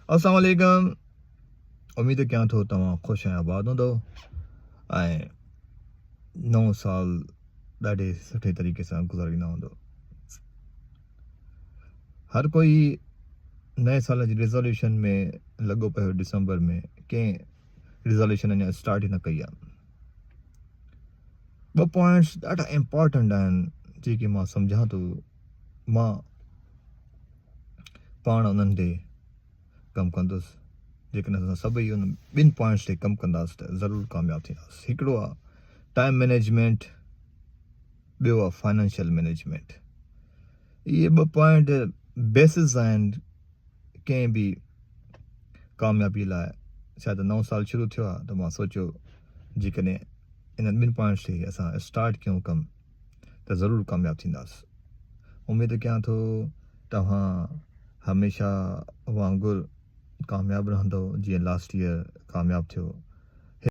अस्सलाम वालेकुम। उम्मीद है क्या तो तमाम खुश हैं आबाद हों दो ऐं 9 साल ॾाढे सुठे तरीक़े सां गुज़ारींदा हूंदो। हर कोई नए साल जी रिज़ोल्यूशन में लॻो पियो दिसंबर में कंहिं रिज़ोल्यूशन अञा स्टार्ट ई न कई आहे। ॿ पॉइंट्स ॾाढा इम्पॉर्टेंट आहिनि जेके मां सम्झां थो। मां पाण उन्हनि ते कमु कंदुसि। जेकॾहिं असां सभई उन ॿिनि पॉइंट्स ते कमु कंदासीं त ज़रूरु कामयाबु थींदासीं। हिकिड़ो आहे टाइम मैनेजमेंट, ॿियो आहे फाइनेंशियल मैनेजमेंट। इहे ॿ पॉइंट बेसिस आहिनि कंहिं बि कामयाबी लाइ। शायदि नओं साल शुरू थियो आहे त मां सोचियो जेकॾहिं इन्हनि ॿिनि पॉइंट्स ते असां स्टार्ट कयूं कमु त ज़रूरु कामयाबु थींदासीं। उमेदु कयां थो तव्हां हमेशह वांगुरु कामयाबु रहंदो जीअं लास्ट ईयर कामयाबु थियो।